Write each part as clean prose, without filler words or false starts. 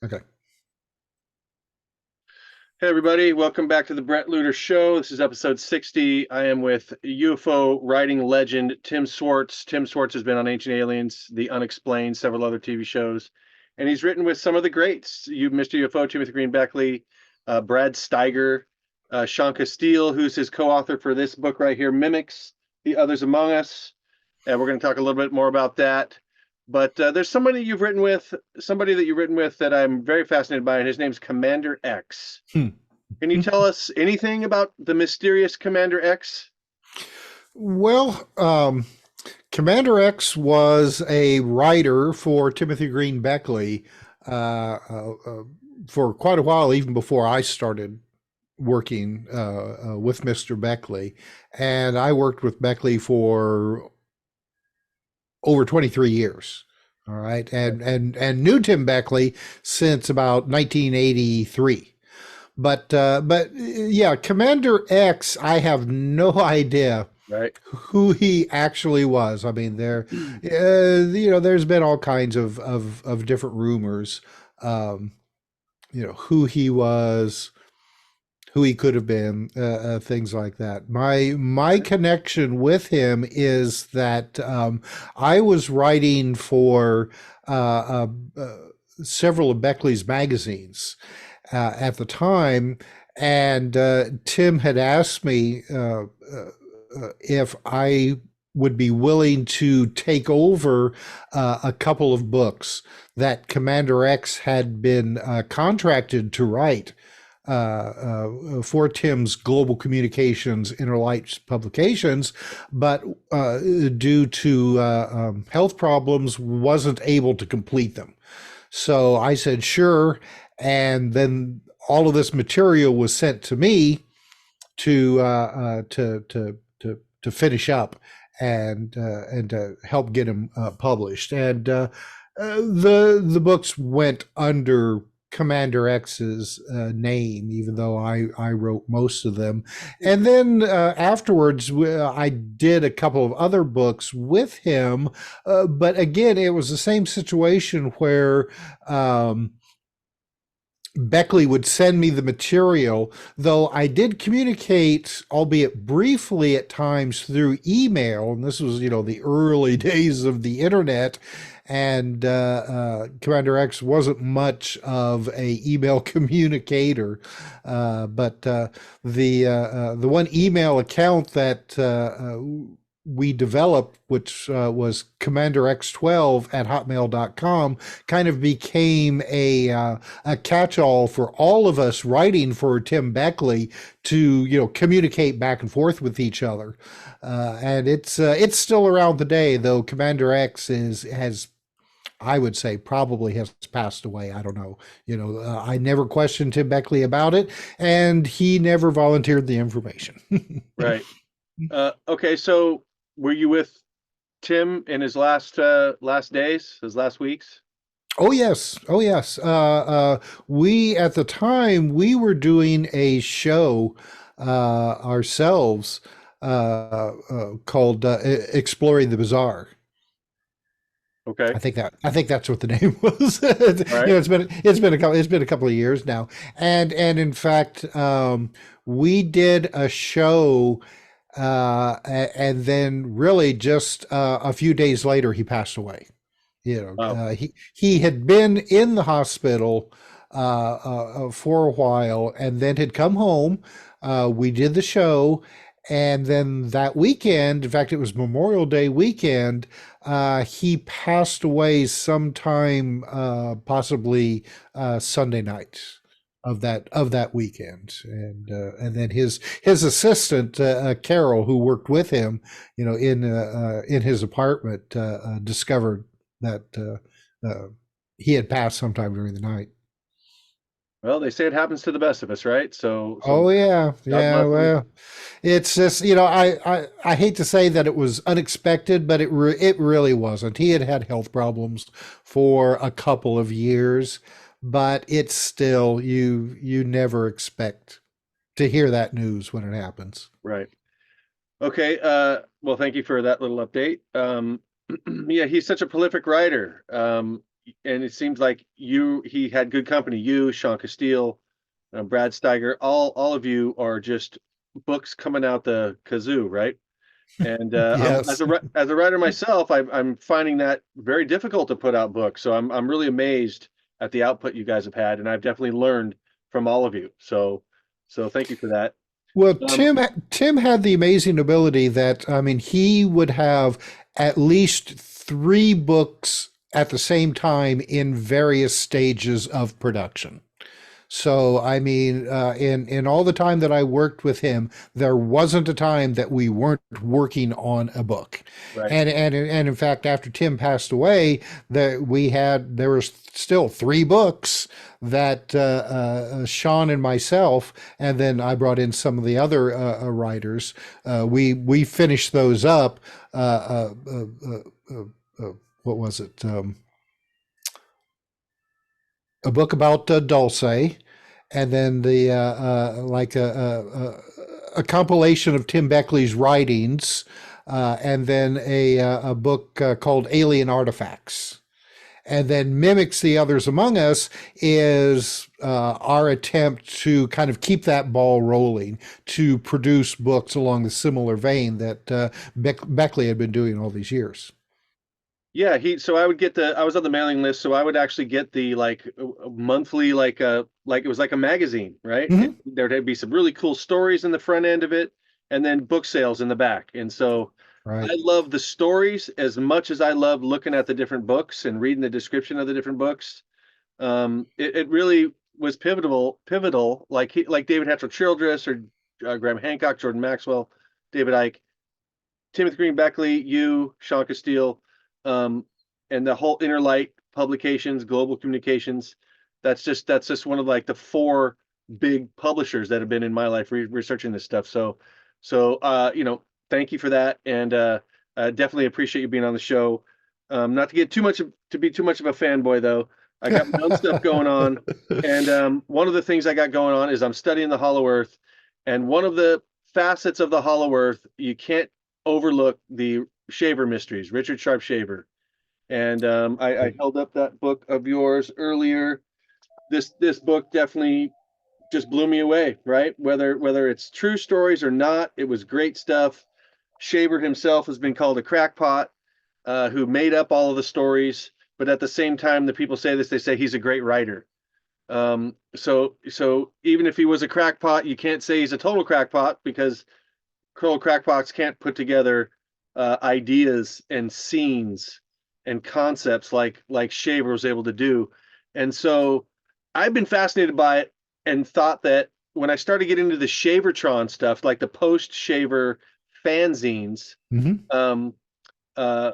Okay. Hey everybody, welcome back to the Bret Lueder Show. This is episode 60. I am with UFO writing legend Tim Swartz. Tim Swartz has been on Ancient Aliens, The Unexplained, several other TV shows, and he's written with some of the greats. You, Mr. UFO, Timothy Green Beckley, Brad Steiger, Shawn Steele, who's his co-author for this book right here, Mimics, The Others Among Us. And we're going to talk a little bit more about that. But there's somebody you've written with, somebody that you've written with that I'm very fascinated by, and his name's Commander X. Hmm. Can you tell us anything about the mysterious Commander X? Well, Commander X was a writer for Timothy Green Beckley for quite a while, even before I started working with Mr. Beckley. And I worked with Beckley for over 23 years. All right. And knew Tim Beckley since about 1983. But yeah, Commander X, I have no idea Right. who he actually was. I mean, there's been all kinds of different rumors, um, who he was, who he could have been, things like that. My connection with him is that I was writing for several of Beckley's magazines at the time, and Tim had asked me if I would be willing to take over a couple of books that Commander X had been contracted to write for Tim's Global Communications Interlight publications, but due to health problems, wasn't able to complete them. So I said, sure. And then all of this material was sent to me to finish up and to help get them published. And the books went under Commander X's name, even though I wrote most of them. And then afterwards, I did a couple of other books with him. But again, it was the same situation where Beckley would send me the material, though I did communicate, albeit briefly at times, through email. And this was, the early days of the internet. And Commander X wasn't much of a email communicator, but the one email account that we developed, which was commanderx12@hotmail.com, kind of became a catch-all for all of us writing for Tim Beckley to communicate back and forth with each other. And it's still around today, though Commander X has, I would say, probably has passed away. I don't know. I never questioned Tim Beckley about it, and he never volunteered the information. Right. Okay, so were you with Tim in his last days, his last weeks? Oh yes, oh yes. We at the time we were doing a show ourselves called "Exploring the Bizarre." Okay. I think that's what the name was. All right. It's been a couple of years now, and in fact, we did a show, and then really just a few days later he passed away. Wow. He had been in the hospital for a while, and then had come home. We did the show, and then that weekend, in fact, it was Memorial Day weekend. He passed away sometime, possibly Sunday night of that weekend, and then his assistant Carol, who worked with him, in his apartment, discovered that he had passed sometime during the night. Well, they say it happens to the best of us, right? So Oh yeah, God yeah. bless him. Well, it's just I hate to say that it was unexpected, but it really wasn't. He had had health problems for a couple of years, but it's still you never expect to hear that news when it happens. Right. Okay. Well, thank you for that little update. Yeah, he's such a prolific writer. and it seems like he had good company. You, Sean Castile, Brad Steiger, all of you are just books coming out the kazoo, right? And I'm Yes. as a writer myself, I'm finding that very difficult to put out books. So I'm really amazed at the output you guys have had, and I've definitely learned from all of you. So thank you for that. Well, Um, Tim had the amazing ability that, I mean, he would have at least three books at the same time in various stages of production. So, I mean, in all the time that I worked with him, there wasn't a time that we weren't working on a book. right. And in fact, after Tim passed away, there was still three books that Sean and myself, and then I brought in some of the other writers. We finished those up. What was it? A book about Dulce, and then the like a compilation of Tim Beckley's writings, and then a book called Alien Artifacts. And then Mimics the Others Among Us is our attempt to kind of keep that ball rolling, to produce books along the similar vein that Beckley had been doing all these years. Yeah, so I would get I was on the mailing list, so I would actually get the like monthly, like it was like a magazine, right? And Hmm. there'd be some really cool stories in the front end of it, and then book sales in the back. And so I Right. love the stories as much as I love looking at the different books and reading the description of the different books. It really was pivotal, like David Hatfield Childress or Graham Hancock, Jordan Maxwell, David Icke, Timothy Green Beckley, you, Sean Castile, um, and the whole Interlight Publications, Global Communications. That's just one of like the four big publishers that have been in my life researching this stuff. So thank you for that, and definitely appreciate you being on the show. Not to get to be too much of a fanboy though. I got my own stuff going on, and one of the things I got going on is I'm studying the Hollow Earth, and one of the facets of the Hollow Earth you can't overlook the Shaver mysteries, Richard Sharp Shaver. And I held up that book of yours earlier. This book definitely just blew me away, right? Whether it's true stories or not, it was great stuff. Shaver himself has been called a crackpot who made up all of the stories, but at the same time, the people say this, they say he's a great writer. So even if he was a crackpot, you can't say he's a total crackpot because total crackpots can't put together ideas and scenes and concepts like Shaver was able to do. And so I've been fascinated by it and thought that when I started getting into the Shavertron stuff, like the post-Shaver fanzines, Hmm. um, uh,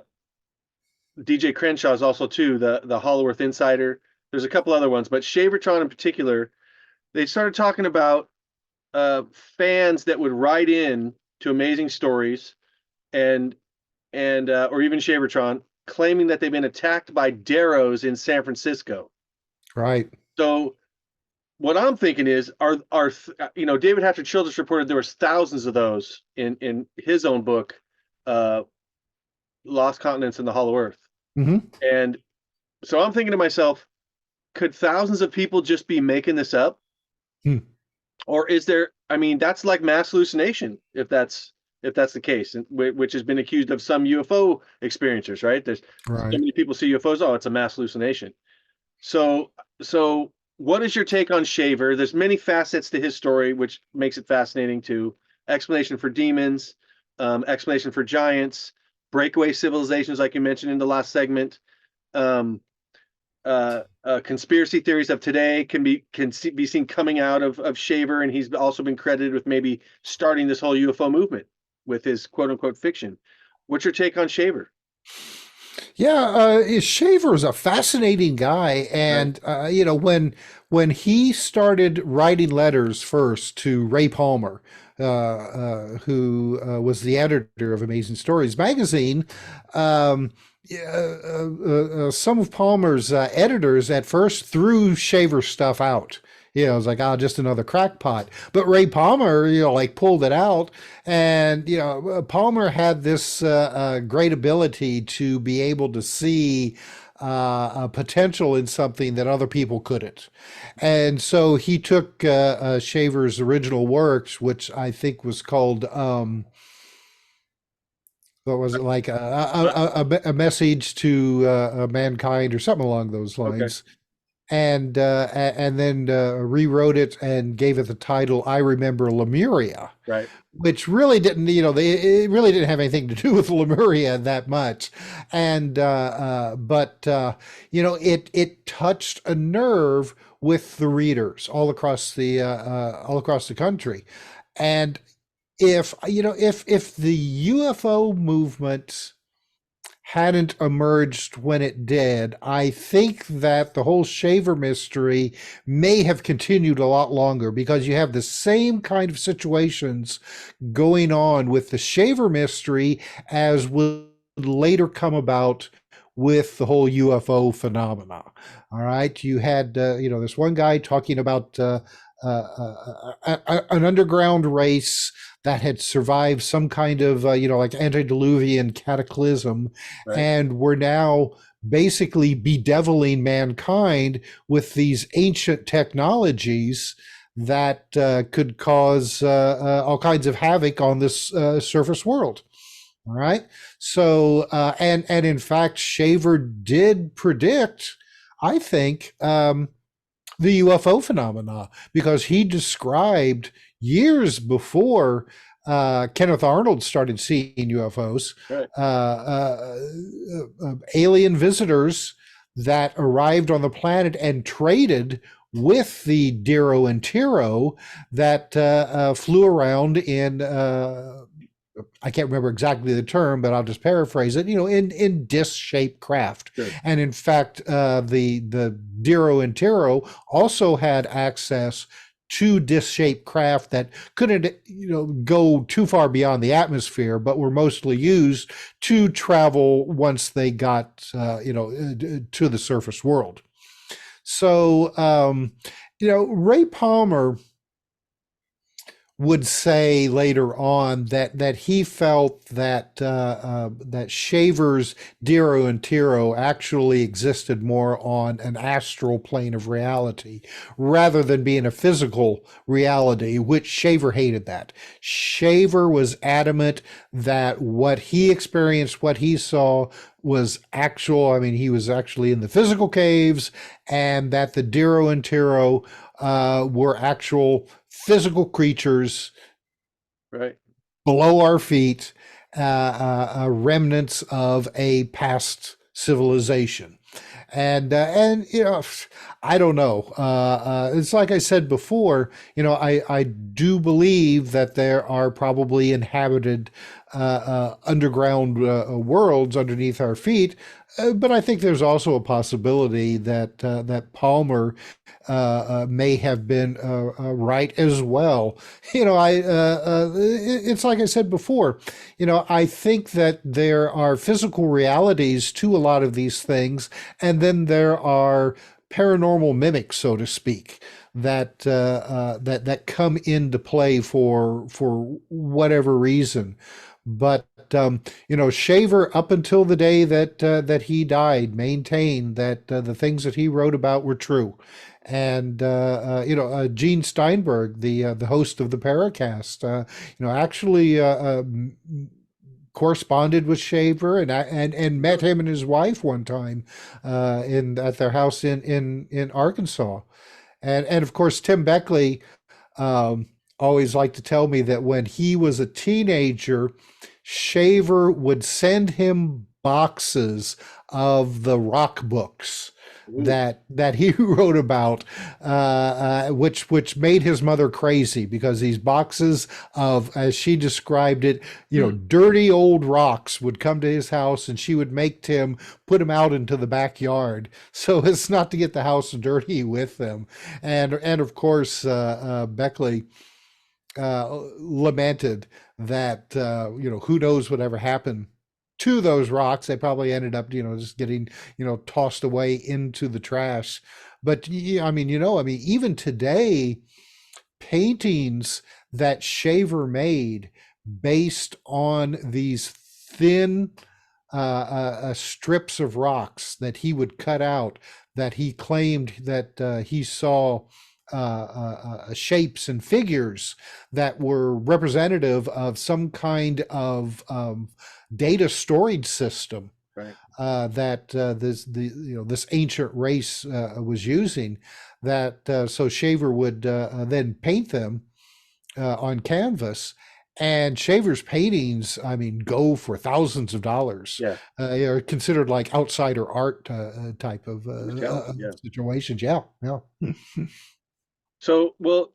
DJ Crenshaw's also too, the Hollow Earth Insider. There's a couple other ones, but Shavertron in particular, they started talking about fans that would write in to Amazing Stories and or even Shavertron claiming that they've been attacked by Darrows in San Francisco. Right. So what I'm thinking is, David Hatfield Childress reported there was thousands of those in his own book, uh, Lost Continents and the Hollow Earth. Hmm. And so I'm thinking to myself, could thousands of people just be making this up? Hmm. Or is there, I mean, that's like mass hallucination if that's the case, which has been accused of some UFO experiencers, right? There's so Right. many people see UFOs, oh, it's a mass hallucination. So what is your take on Shaver? There's many facets to his story, which makes it fascinating too. Explanation for demons, explanation for giants, breakaway civilizations, like you mentioned in the last segment. Um, Conspiracy theories of today be seen coming out of Shaver, and he's also been credited with maybe starting this whole UFO movement with his quote unquote fiction. What's your take on Shaver? Yeah, Shaver is a fascinating guy, Right. and when he started writing letters first to Ray Palmer, who was the editor of Amazing Stories magazine. Yeah, some of Palmer's editors at first threw Shaver stuff out. It was like, oh, just another crackpot. But Ray Palmer, like pulled it out. And, Palmer had this great ability to be able to see potential in something that other people couldn't. And so he took Shaver's original works, which I think was called, what was it, like a message to mankind or something along those Okay. lines, and then rewrote it and gave it the title "I Remember Lemuria," Right. which really didn't, it really didn't have anything to do with Lemuria that much. And but it touched a nerve with the readers all across the country. And if the UFO movement hadn't emerged when it did, I think that the whole Shaver mystery may have continued a lot longer, because you have the same kind of situations going on with the Shaver mystery as would later come about with the whole UFO phenomena. All right, you had this one guy talking about an underground race that had survived some kind of like antediluvian cataclysm, Right. and were now basically bedeviling mankind with these ancient technologies that could cause all kinds of havoc on this surface world. All right. So, and in fact, Shaver did predict, I think, the UFO phenomena, because he described years before Kenneth Arnold started seeing UFOs, Right. alien visitors that arrived on the planet and traded with the Diro and Tiro that flew around in I can't remember exactly the term, but I'll just paraphrase it. In disc-shaped craft. Sure. And in fact, the Diro and Tiro also had access to disc-shaped craft that couldn't, go too far beyond the atmosphere, but were mostly used to travel once they got, to the surface world. So, Ray Palmer would say later on that he felt that that Shaver's Diro and Tiro actually existed more on an astral plane of reality rather than being a physical reality, which Shaver hated that. Shaver was adamant that what he experienced, what he saw, was actual. I mean, he was actually in the physical caves, and that the Diro and Tiro were actual physical creatures Right. below our feet, remnants of a past civilization. And I don't know. It's like I said before. I do believe that there are probably inhabited underground worlds underneath our feet, but I think there's also a possibility that that Palmer may have been right as well. It's like I said before. I think that there are physical realities to a lot of these things, and then there are paranormal mimics, so to speak, that that come into play for whatever reason. But Shaver, up until the day that he died, maintained that the things that he wrote about were true. And Gene Steinberg, the host of the Paracast, actually corresponded with Shaver, and met him and his wife one time in at their house in Arkansas. And of course, Tim Beckley always liked to tell me that when he was a teenager, Shaver would send him boxes of the rock books that he wrote about, which made his mother crazy, because these boxes of, as she described it, dirty old rocks would come to his house, and she would make Tim put them out into the backyard so as not to get the house dirty with them. And of course, Beckley lamented that who knows whatever happened to those rocks. They probably ended up just getting tossed away into the trash. But even today, paintings that Shaver made based on these thin strips of rocks that he would cut out, that he claimed that he saw shapes and figures that were representative of some kind of data storage system Right. that this ancient race was using. That so Shaver would then paint them on canvas. And Shaver's paintings, I mean, go for thousands of dollars. Yeah. They are considered like outsider art type of You're telling me, yeah. situations. Yeah, yeah. So, well,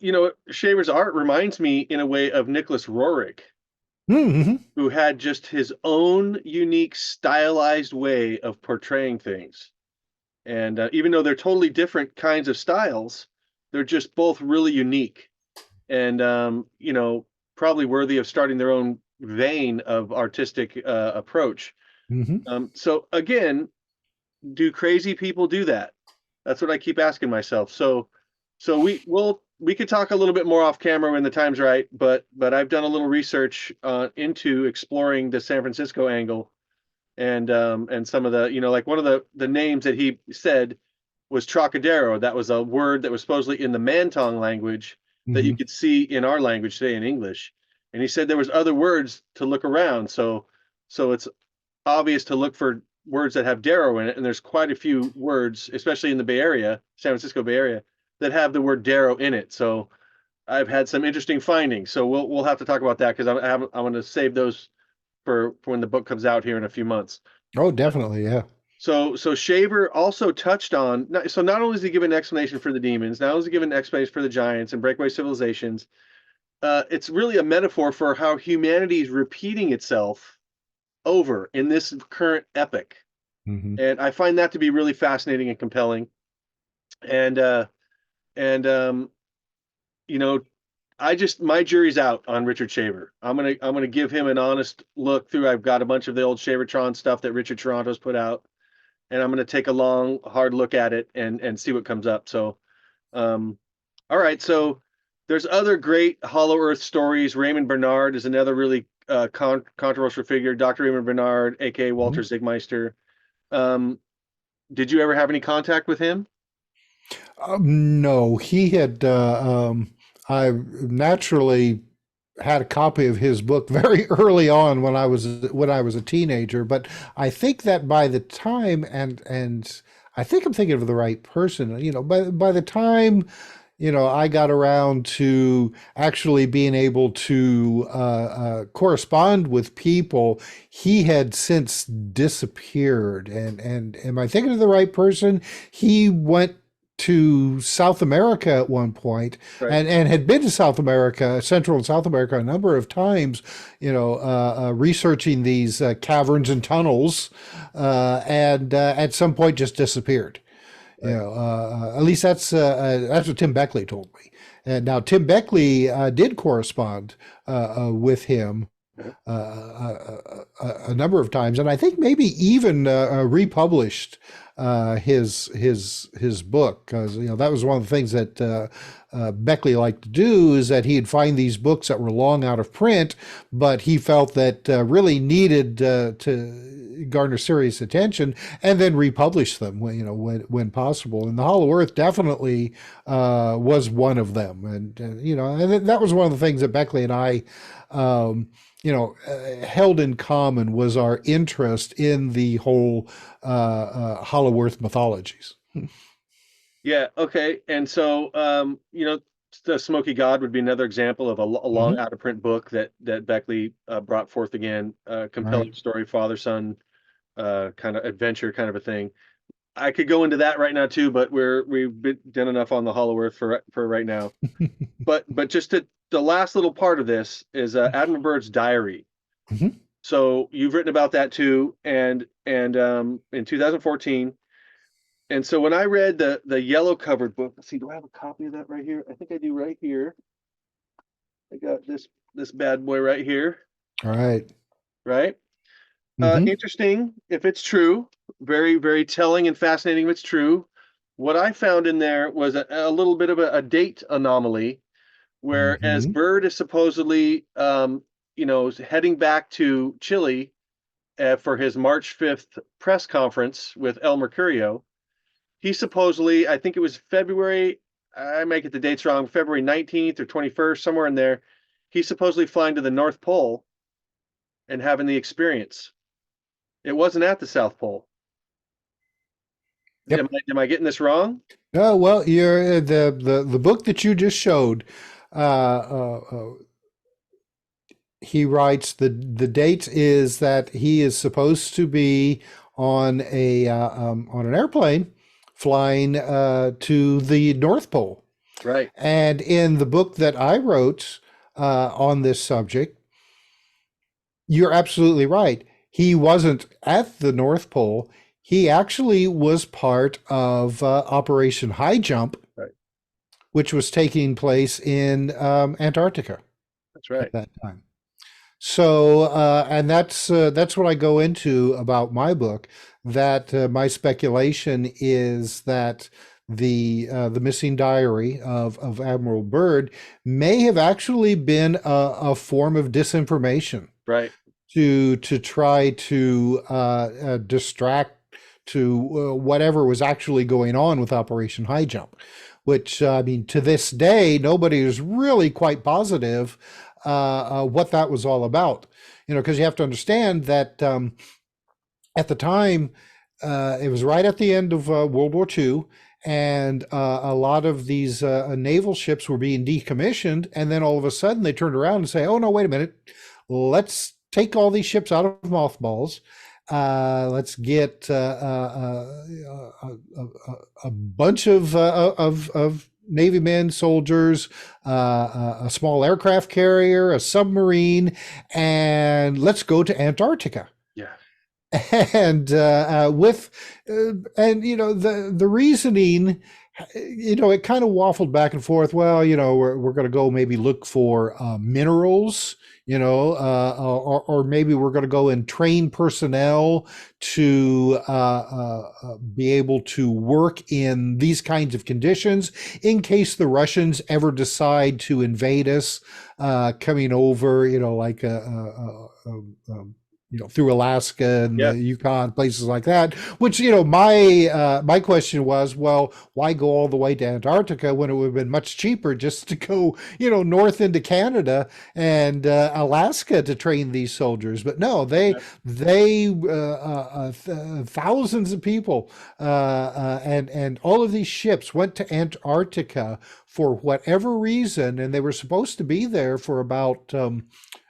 Shaver's art reminds me in a way of Nicholas Roerich, Mm-hmm. who had just his own unique stylized way of portraying things. And even though they're totally different kinds of styles, they're just both really unique and, probably worthy of starting their own vein of artistic approach. Mm-hmm. So again, do crazy people do that? That's what I keep asking myself. So we could talk a little bit more off camera when the time's right, but I've done a little research into exploring the San Francisco angle and some of the, like one of the names that he said was Trocadero. That was a word that was supposedly in the Mantong language that you Mm-hmm. could see in our language today in English. And he said there was other words to look around. So it's obvious to look for words that have darrow in it, and there's quite a few words, especially in the Bay Area, San Francisco Bay Area, that have the word darrow in it. So I've had some interesting findings. So we'll have to talk about that because I want to save those for when the book comes out here in a few months. Oh, definitely. Yeah. So Shaver also touched on, so not only does he give an explanation for the demons, not only does he give an explanation for the giants and breakaway civilizations, it's really a metaphor for how humanity is repeating itself over in this current epoch. Mm-hmm. And I find that to be really fascinating and compelling. And and my jury's out on Richard Shaver. I'm gonna give him an honest look through. I've got a bunch of the old Shavertron stuff that Richard Toronto's put out, and I'm gonna take a long, hard look at it and see what comes up. So, all right. So there's other great Hollow Earth stories. Raymond Bernard is another really controversial figure. Dr. Raymond Bernard, aka Walter Zigmeister. Um, did you ever have any contact with him? No, he had. I naturally had a copy of his book very early on when I was a teenager. But I think that by the time and I think I'm thinking of the right person. By the time I got around to actually being able to correspond with people, he had since disappeared. And am I thinking of the right person? He went to South America at one point Right. and had been to South America, Central and South America, a number of times, researching these caverns and tunnels, and at some point just disappeared. Right. At least that's what Tim Beckley told me. And now Tim Beckley did correspond with him Mhm. a number of times, and I think maybe even republished his book, because that was one of the things that Beckley liked to do, is that he'd find these books that were long out of print, but he felt that really needed to garner serious attention, and then republish them when possible. And the Hollow Earth definitely was one of them, and that was one of the things that Beckley and I held in common, was our interest in the whole Hollow Earth mythologies. Yeah. Okay. And so, the Smoky God would be another example of a long Hmm. out of print book that Beckley brought forth again. Right. Compelling story, father son kind of adventure, kind of a thing. I could go into that right now too, but we've done enough on the Hollow Earth for right now. But just the last little part of this is Admiral Byrd's diary. Hmm. So you've written about that too, and in 2014. And so when I read the yellow covered book, let's see, do I have a copy of that right here? I think I do right here. I got this bad boy right here, All right. right? Hmm. Interesting if it's true. Very, very telling and fascinating if it's true. What I found in there was a little bit of a date anomaly, whereas Hmm. Byrd is supposedly, heading back to Chile for his March 5th press conference with El Mercurio. He supposedly, I think it was February, I might get the dates wrong, February 19th or 21st, somewhere in there. He's supposedly flying to the North Pole and having the experience. It wasn't at the South Pole. Yep. Am I getting this wrong? Oh, well, you're the book that you just showed. Uh, uh, uh, he writes the date is that he is supposed to be on an airplane flying to the North Pole. Right. And in the book that I wrote on this subject, you're absolutely right. He wasn't at the North Pole. He actually was part of Operation High Jump, Right. which was taking place in Antarctica That's right. at that time. So, and that's what I go into about my book. That my speculation is that the missing diary of Admiral Byrd may have actually been a form of disinformation Right. to try to distract to whatever was actually going on with Operation High Jump, which I mean, to this day, nobody is really quite positive what that was all about. You know, because you have to understand that at the time, it was right at the end of World War II, and a lot of these naval ships were being decommissioned, and then all of a sudden they turned around and say, "Oh no, wait a minute, let's take all these ships out of mothballs. Let's get a bunch of Navy men, soldiers, a small aircraft carrier, a submarine, and let's go to Antarctica." Yeah. And and you know the reasoning, you know, it kind of waffled back and forth. Well, you know, we're going to go maybe look for minerals, you know, or maybe we're going to go and train personnel to be able to work in these kinds of conditions in case the Russians ever decide to invade us, coming over, you know, like you know, through Alaska and Yeah. the Yukon, places like that. Which, you know, my question was, well, why go all the way to Antarctica when it would have been much cheaper just to go, you know, north into Canada and Alaska to train these soldiers? But no, thousands of people and all of these ships went to Antarctica for whatever reason, and they were supposed to be there for about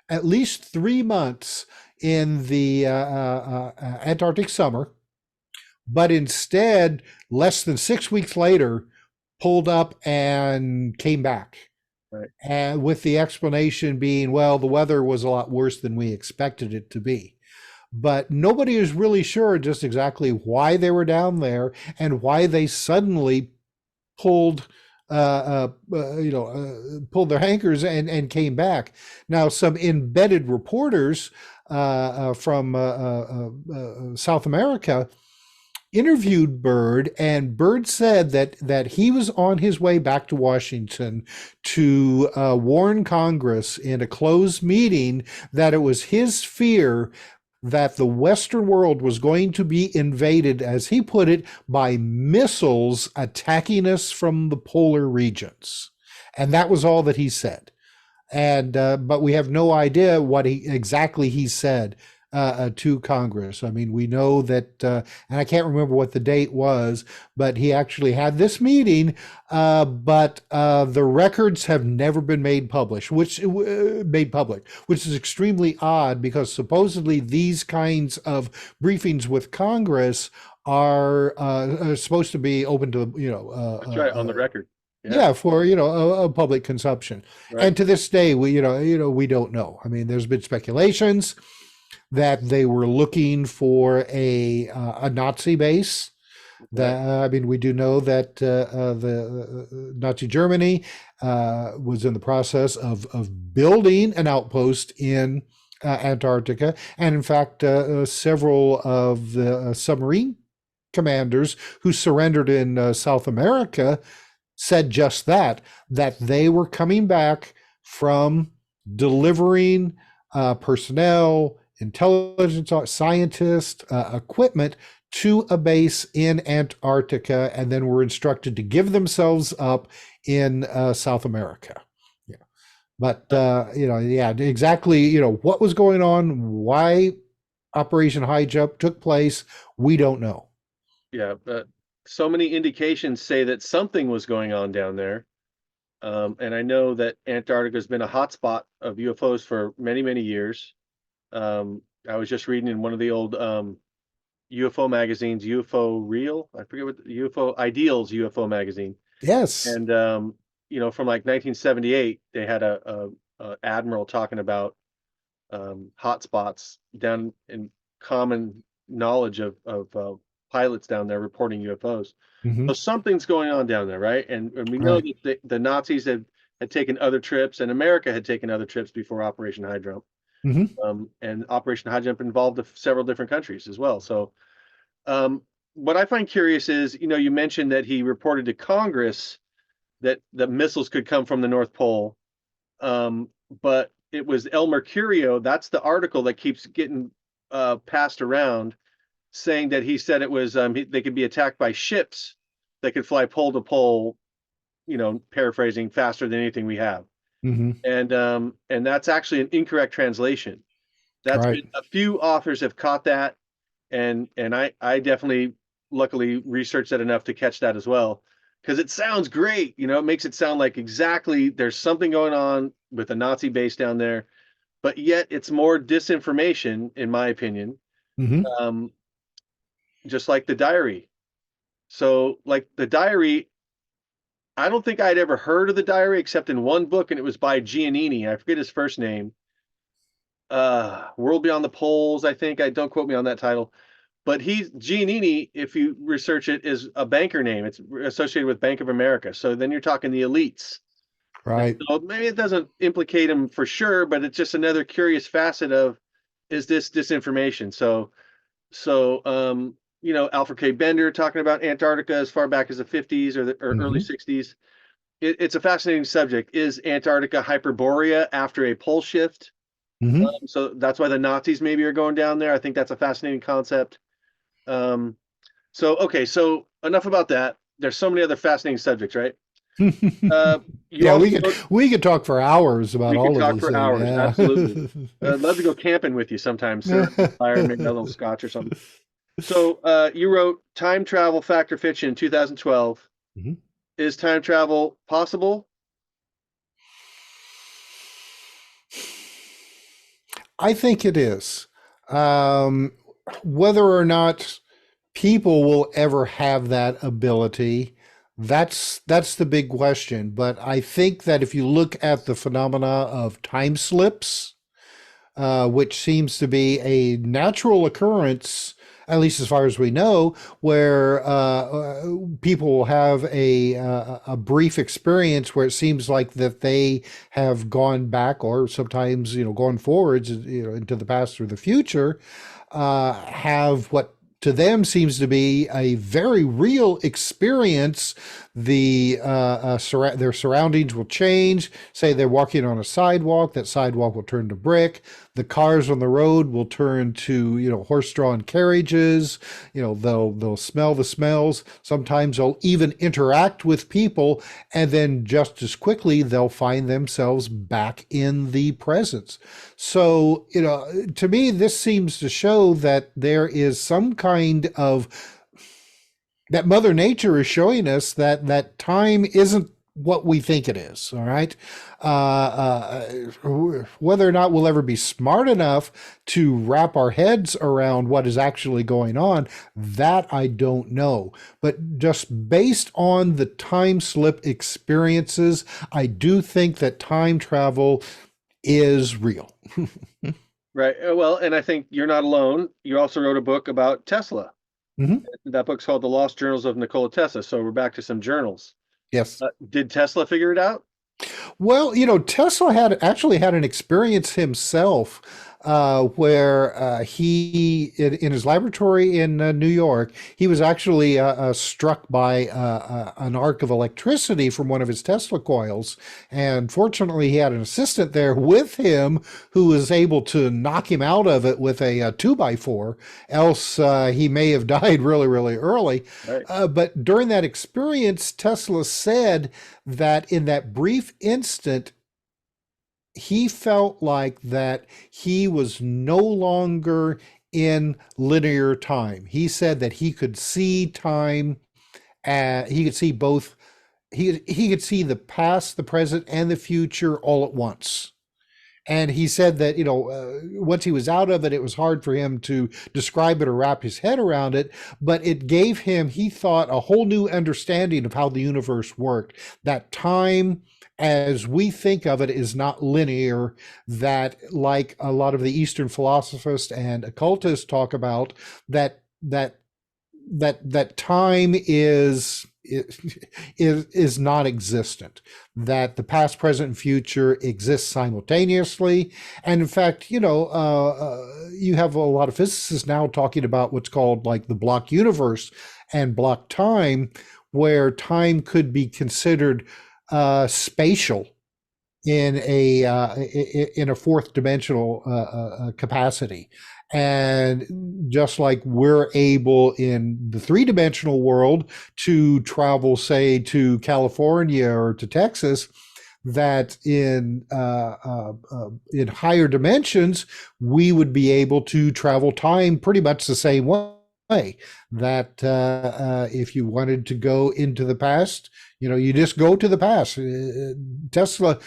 at least 3 months in the Antarctic summer, but instead, less than 6 weeks later, pulled up and came back. Right. And with the explanation being, well, the weather was a lot worse than we expected it to be. But nobody is really sure just exactly why they were down there and why they suddenly pulled pulled their hankers and came back. Now, some embedded reporters from South America interviewed Byrd, and Byrd said that he was on his way back to Washington to warn Congress in a closed meeting that it was his fear that the Western world was going to be invaded, as he put it, by missiles attacking us from the polar regions. And that was all that he said. And but we have no idea what exactly he said to Congress. I mean, we know that, and I can't remember what the date was, but he actually had this meeting, but the records have never been made public, which is extremely odd because supposedly these kinds of briefings with Congress are supposed to be open to, you know, That's right, on the record. Yeah, for, you know, a public consumption. Right. And to this day, we we don't know. I mean, there's been speculations that they were looking for a Nazi base. That I mean, we do know that the Nazi Germany was in the process of building an outpost in Antarctica, and in fact, several of the submarine commanders who surrendered in South America said just that they were coming back from delivering personnel, intelligence scientists, equipment to a base in Antarctica, and then were instructed to give themselves up in South America. Yeah. But, yeah, exactly, what was going on, why Operation High Jump took place, we don't know. Yeah, but so many indications say that something was going on down there. And I know that Antarctica has been a hotspot of UFOs for many, many years. I was just reading in one of the old UFO magazines, UFO Real, I forget what UFO Ideals UFO magazine, Yes. and from like 1978, they had a admiral talking about hotspots down in common knowledge of pilots down there reporting UFOs. Hmm. So something's going on down there, right? And we know Right. that the Nazis had taken other trips, and America had taken other trips before Operation High Jump. Hmm. And Operation High Jump involved several different countries as well. So what I find curious is, you mentioned that he reported to Congress that the missiles could come from the North Pole, but it was El Mercurio. That's the article that keeps getting passed around, saying that he said it was they could be attacked by ships that could fly pole to pole, paraphrasing, faster than anything we have. Hmm. And that's actually an incorrect translation. That's Right. been, a few authors have caught that, and I definitely luckily researched that enough to catch that as well, because it sounds great. It makes it sound like exactly there's something going on with a Nazi base down there, but yet it's more disinformation, in my opinion. Hmm. Um, just like the diary. So, like the diary, I don't think I'd ever heard of the diary except in one book, and it was by Giannini. I forget his first name. World Beyond the Poles, I think. I don't quote me on that title. But Giannini, if you research it, is a banker name. It's associated with Bank of America. So then you're talking the elites. Right. So maybe it doesn't implicate him for sure, but it's just another curious facet of, is this disinformation? So Alfred K. Bender talking about Antarctica as far back as the 50s or early Hmm. 60s. It's a fascinating subject. Is Antarctica Hyperborea after a pole shift? Hmm. So that's why the Nazis maybe are going down there. I think that's a fascinating concept. Um, so enough about that. There's so many other fascinating subjects, right? You Yeah, also we could talk for hours about we could all of talk these for things. hours. Absolutely. Yeah. I'd love to go camping with you sometime. Sit around the fire, maybe a little scotch or something. So you wrote Time Travel Fact or Fiction in 2012. Mhm. Is time travel possible? I think it is. Um, Whether or not people will ever have that ability, that's the big question. But I think that if you look at the phenomena of time slips, which seems to be a natural occurrence, at least as far as we know, where people will have a brief experience where it seems like that they have gone back, or sometimes gone forwards, into the past or the future, have what to them seems to be a very real experience. Their surroundings will change. Say they're walking on a sidewalk, that sidewalk will turn to brick. The cars on the road will turn to horse-drawn carriages. They'll smell the smells. Sometimes they'll even interact with people, and then just as quickly they'll find themselves back in the presence. So, to me, this seems to show that there is some kind of that Mother Nature is showing us that time isn't what we think it is. All right. Whether or not we'll ever be smart enough to wrap our heads around what is actually going on, that I don't know. But just based on the time slip experiences, I do think that time travel is real. Right. Well, and I think you're not alone. You also wrote a book about Tesla. Hmm. That book's called The Lost Journals of Nikola Tesla. So we're back to some journals. Yes. Did Tesla figure it out? Well, Tesla had actually had an experience himself. where he, in his laboratory in New York, he was actually struck by an arc of electricity from one of his Tesla coils. And fortunately, he had an assistant there with him who was able to knock him out of it with a 2x4. Else, he may have died really, really early. Right. But during that experience, Tesla said that in that brief instant, he felt like that he was no longer in linear time. He said that he could see time, he could see both, he could see the past, the present, and the future all at once. And he said that, once he was out of it, it was hard for him to describe it or wrap his head around it, but it gave him, he thought, a whole new understanding of how the universe worked. That time, as we think of it, is not linear, that, like a lot of the Eastern philosophers and occultists talk about, that time is not existent, that the past, present, and future exist simultaneously. And in fact, you have a lot of physicists now talking about what's called like the block universe and block time, where time could be considered spatial in a fourth dimensional capacity. And just like we're able in the three-dimensional world to travel, say, to California or to Texas, that in higher dimensions, we would be able to travel time pretty much the same way. That if you wanted to go into the past, you just go to the past. Tesla,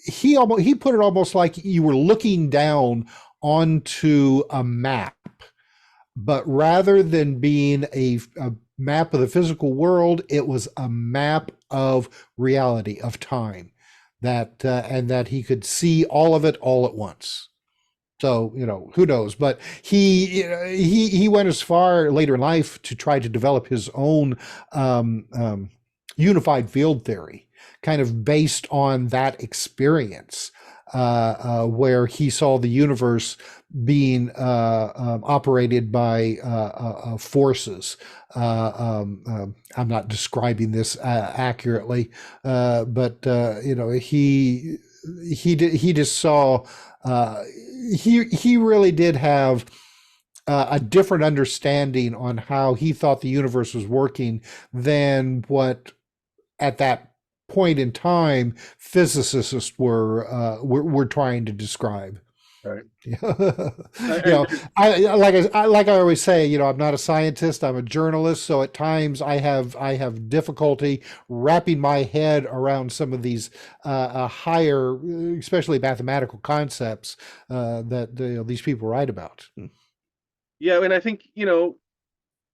he put it almost like you were looking down onto a map, but rather than being a map of the physical world, it was a map of reality, of time, and that he could see all of it all at once. So, who knows? But he went as far later in life to try to develop his own unified field theory, kind of based on that experience, where he saw the universe being operated by forces. I'm not describing this accurately, but he just saw. He really did have a different understanding on how he thought the universe was working than what at that point in time physicists were trying to describe. Right. I always say, I'm not a scientist, I'm a journalist, so at times I have difficulty wrapping my head around some of these higher, especially mathematical concepts that these people write about. Yeah, and I think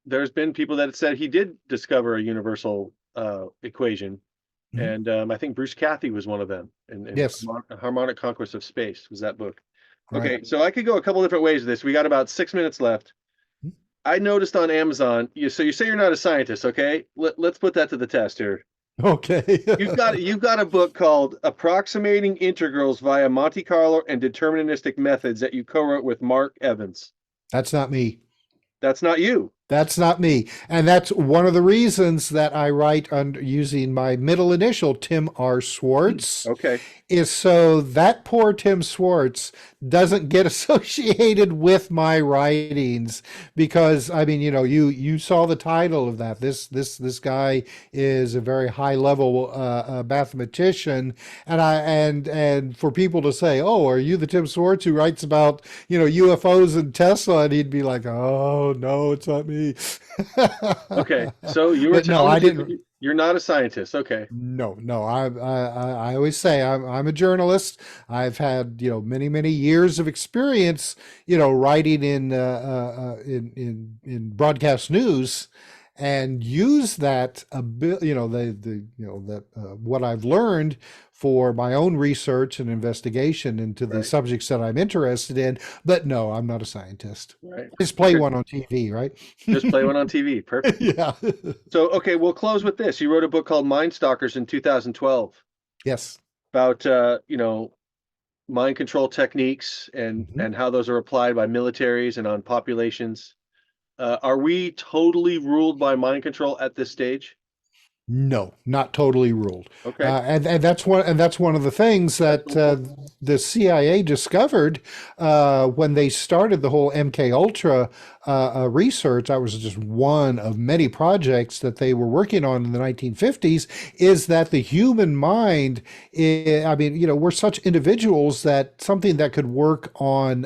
there's been people that said he did discover a universal equation. Mm-hmm. And I think Bruce Cathy was one of them. And Yes. Harmonic Conquest of Space was that book. Okay, Right. so I could go a couple different ways with this. We got about 6 minutes left. Mhm. I noticed on Amazon, so you say you're not a scientist, okay? Let's put that to the test here. Okay. You've got a book called Approximating Integrals via Monte Carlo and Deterministic Methods that you co-wrote with Mark Evans. That's not me. That's not you. That's not me. And that's one of the reasons that I write under using my middle initial, Tim R. Swartz, Okay. is so that poor Tim Swartz doesn't get associated with my writings, because I mean, you saw the title of that. This guy is a very high level mathematician, and for people to say, "Oh, are you the Tim Swartz who writes about UFOs and Tesla?" and he'd be like, "Oh no, it's not me." Okay, so you were But no, telling I us didn't. you're not a scientist. Okay. No. I always say I'm a journalist. I've had many years of experience writing in broadcast news, and use that a bit that what I've learned for my own research and investigation into the Right. subjects that I'm interested in. But no, I'm not a scientist. Right. Just play Okay. one on TV, right? Just play one on TV. Perfect. Yeah. So, okay, we'll close with this. You wrote a book called Mind Stalkers in 2012 Yes. about, mind control techniques Mhm. and how those are applied by militaries and on populations. Are we totally ruled by mind control at this stage? No, not totally ruled. Okay, And that's one of the things that's that hopeful. the CIA discovered when they started the whole MK Ultra research. That was just one of many projects that they were working on in the 1950s. Is that the human mind? I mean, we're such individuals that something that could work on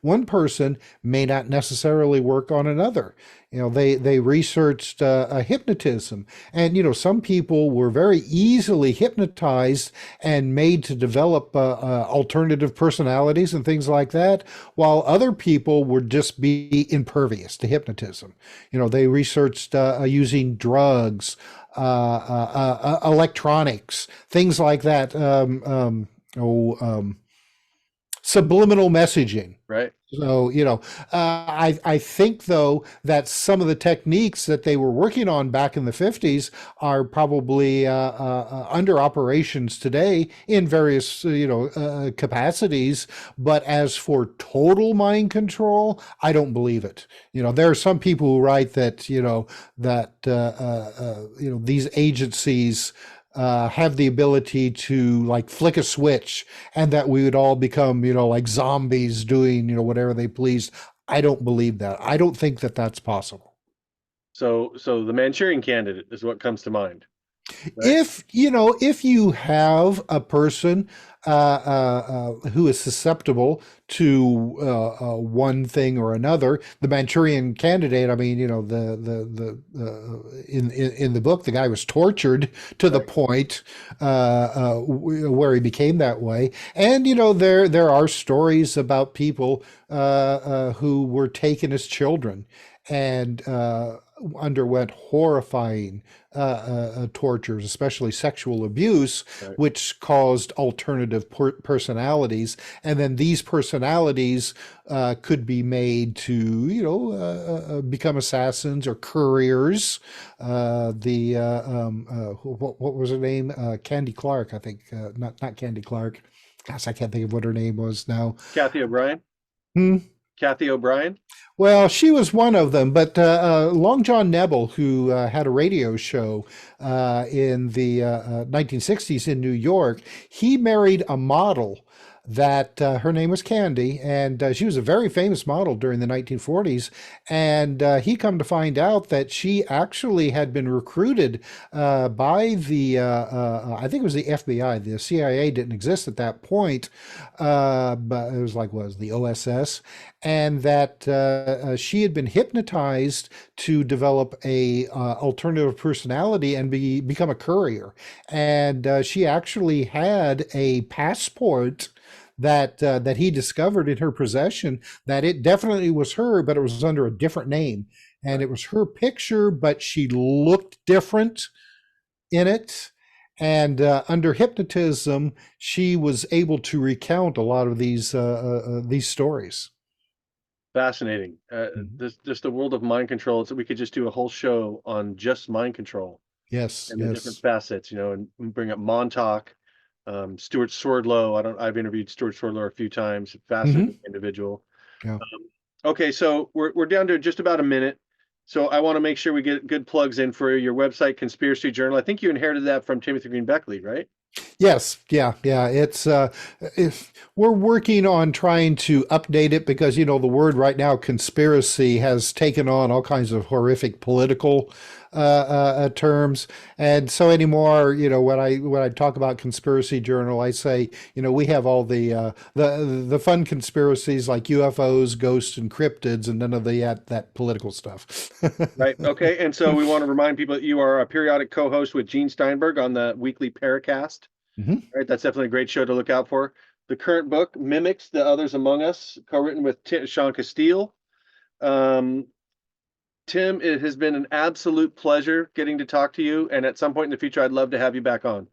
one person may not necessarily work on another. They researched hypnotism, and some people were very easily hypnotized and made to develop alternative personalities and things like that, while other people would just be impervious to hypnotism. They researched using drugs, electronics, things like that. Subliminal messaging. Right. So, I think though that some of the techniques that they were working on back in the 50s are probably under operations today in various, capacities. But as for total mind control, I don't believe it. There are some people who write that, these agencies have the ability to like flick a switch and that we would all become, like zombies doing, whatever they please. I don't believe that. I don't think that that's possible. So the Manchurian Candidate is what comes to mind, right? If you have a person who is susceptible to one thing or another, the Manchurian Candidate. I mean, in the book, the guy was tortured to the Right. point where he became that way. And there are stories about people who were taken as children and underwent horrifying tortures, especially sexual abuse, Right. which caused alternative personalities. And then these personalities could be made to, become assassins or couriers. What was her name? Candy Clark, I think. Not Candy Clark. Gosh, I can't think of what her name was now. Kathy O'Brien. Hmm. Kathy O'Brien. Well, she was one of them, but Long John Nebel, who had a radio show in the 1960s in New York, he married a model that her name was Candy, and she was a very famous model during the 1940s. And he come to find out that she actually had been recruited by the, I think it was the FBI. The CIA didn't exist at that point, but it was like, what was the OSS? And that she had been hypnotized to develop a alternative personality and become a courier. And she actually had a passport that he discovered in her possession, that it definitely was her, but it was under a different name. And Right. it was her picture, but she looked different in it. And under hypnotism, she was able to recount a lot of these stories. Fascinating. Mhm. This just the world of mind control. So we could just do a whole show on just mind control Yes, and the different yes. facets, and bring up Montauk, Stuart Swordlow. I've interviewed Stuart Swordlow a few times. Fascinating Hmm. individual. Yeah. Okay, so we're down to just about a minute. So I want to make sure we get good plugs in for your website, Conspiracy Journal. I think you inherited that from Timothy Green Beckley, right? Yes, yeah, yeah. It's if we're working on trying to update it because the word right now conspiracy has taken on all kinds of horrific political terms, and so anymore, when I talk about conspiracy journal, I say we have all the fun conspiracies like UFOs, ghosts, and cryptids, and none of that political stuff. Right. Okay. And so we want to remind people that you are a periodic co-host with Gene Steinberg on the weekly Paracast. Mhm. Right. That's definitely a great show to look out for. The current book mimics The Others Among Us, co-written with Sean Castile. Um, Tim, it has been an absolute pleasure getting to talk to you. And at some point in the future, I'd love to have you back on.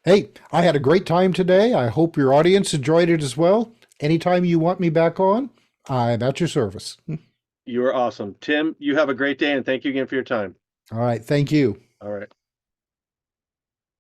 Hey, I had a great time today. I hope your audience enjoyed it as well. Anytime you want me back on, I'm at your service. You are awesome. Tim, you have a great day and thank you again for your time. All right. Thank you. All right.